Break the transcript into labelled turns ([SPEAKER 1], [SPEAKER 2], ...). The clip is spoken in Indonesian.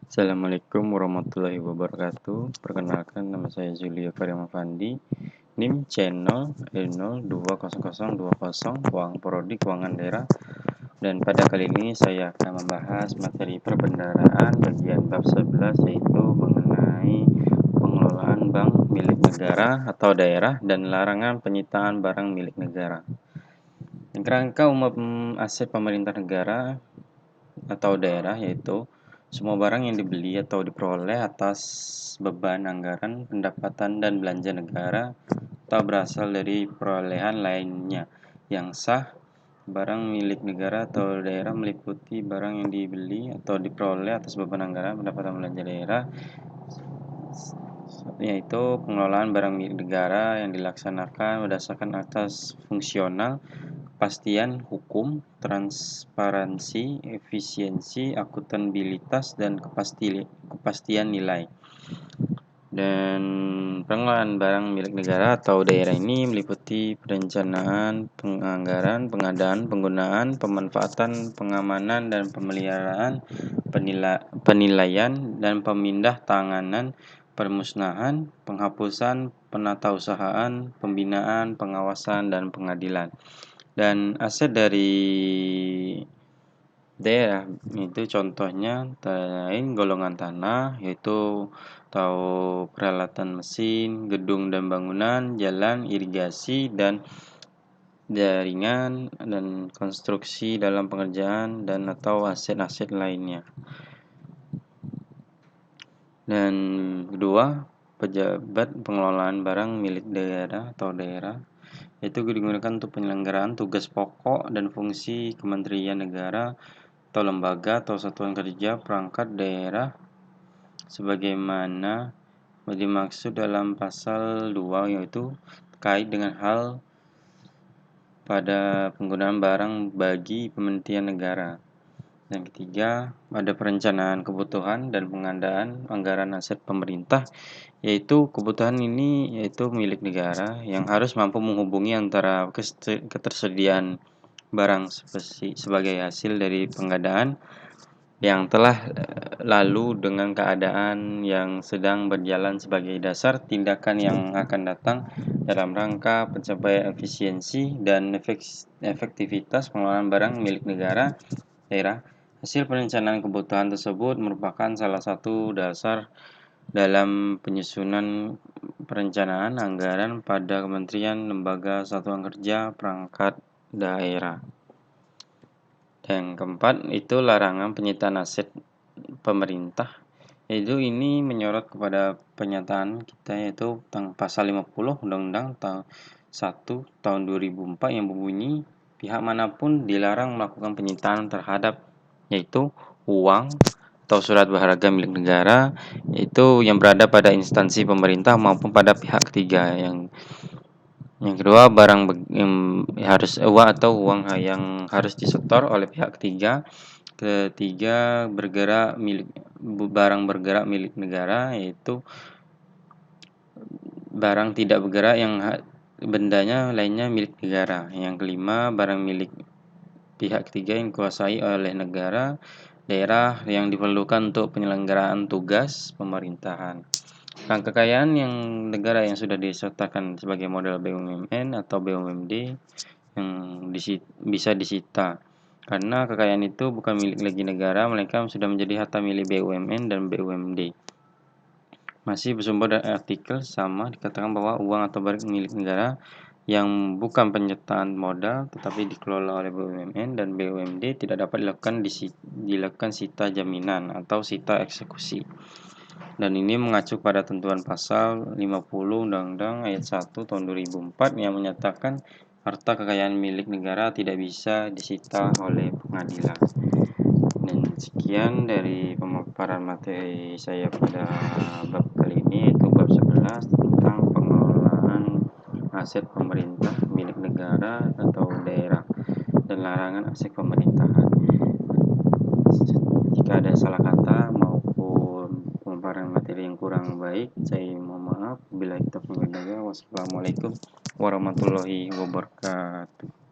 [SPEAKER 1] Assalamualaikum warahmatullahi wabarakatuh. Perkenalkan, nama saya Zulio Karim Fandi, NIM channel L020020 Uang Prodi Keuangan Daerah. Dan pada kali ini saya akan membahas materi perbendaharaan bagian bab 11, yaitu mengenai pengelolaan bank milik negara atau daerah dan larangan penyitaan barang milik negara. Kerangka umum aset pemerintah negara atau daerah yaitu semua barang yang dibeli atau diperoleh atas beban anggaran, pendapatan, dan belanja negara atau berasal dari perolehan lainnya yang sah. Barang milik negara atau daerah meliputi barang yang dibeli atau diperoleh atas beban anggaran, pendapatan, belanja daerah, yaitu pengelolaan barang milik negara yang dilaksanakan berdasarkan asas fungsional, kepastian hukum, transparansi, efisiensi, akuntabilitas, dan kepastian nilai. Dan pengelolaan barang milik negara atau daerah ini meliputi perencanaan, penganggaran, pengadaan, penggunaan, pemanfaatan, pengamanan, dan pemeliharaan, penilaian, dan pemindah tanganan, permusnahan, penghapusan, penatausahaan, pembinaan, pengawasan, dan pengadilan. Dan aset dari daerah itu contohnya lain golongan tanah, yaitu atau peralatan mesin, gedung dan bangunan, jalan, irigasi, dan jaringan, dan konstruksi dalam pengerjaan, dan atau aset-aset lainnya. Dan kedua, pejabat pengelolaan barang milik daerah atau daerah itu digunakan untuk penyelenggaraan tugas pokok dan fungsi kementerian negara atau lembaga atau satuan kerja perangkat daerah sebagaimana dimaksud dalam pasal 2, yaitu terkait dengan hal pada penggunaan barang bagi kementerian negara. Yang ketiga, ada perencanaan kebutuhan dan pengadaan anggaran aset pemerintah, yaitu kebutuhan ini yaitu milik negara yang harus mampu menghubungi antara ketersediaan barang sebagai hasil dari pengadaan yang telah lalu dengan keadaan yang sedang berjalan sebagai dasar tindakan yang akan datang dalam rangka pencapaian efisiensi dan efektivitas pengelolaan barang milik negara daerah. Hasil perencanaan kebutuhan tersebut merupakan salah satu dasar dalam penyusunan perencanaan anggaran pada kementerian, lembaga, satuan kerja, perangkat daerah. Yang keempat itu larangan penyitaan aset pemerintah. Yaitu ini menyorot kepada pernyataan kita, yaitu tentang pasal 50 Undang-Undang 1 tahun 2004 yang berbunyi pihak manapun dilarang melakukan penyitaan terhadap yaitu uang atau surat berharga milik negara, yaitu yang berada pada instansi pemerintah maupun pada pihak ketiga. Yang kedua, barang harus uang yang harus disetor oleh pihak ketiga. Ketiga, barang bergerak milik negara, yaitu barang tidak bergerak yang bendanya lainnya milik negara. Yang kelima, barang milik pihak ketiga yang dikuasai oleh negara, daerah yang diperlukan untuk penyelenggaraan tugas pemerintahan. Kekayaan yang negara yang sudah disertakan sebagai model BUMN atau BUMD yang bisa disita, karena kekayaan itu bukan milik lagi negara, melainkan sudah menjadi harta milik BUMN dan BUMD. Masih bersumber dari artikel sama, dikatakan bahwa uang atau barang milik negara yang bukan penyertaan modal tetapi dikelola oleh BUMN dan BUMD tidak dapat dilakukan sita jaminan atau sita eksekusi. Dan ini mengacu pada tentuan pasal 50 Undang-Undang Ayat 1 tahun 2004 yang menyatakan harta kekayaan milik negara tidak bisa disita oleh pengadilan. Dan sekian dari pemaparan materi saya pada bab kali ini, yaitu bab 11 tentang pengelolaan aset pemerintah milik negara atau daerah dan larangan aset pemerintahan. Jika ada salah kata maupun pemaparan materi yang kurang baik, saya mohon maaf. Bila kita Wassalamualaikum warahmatullahi wabarakatuh.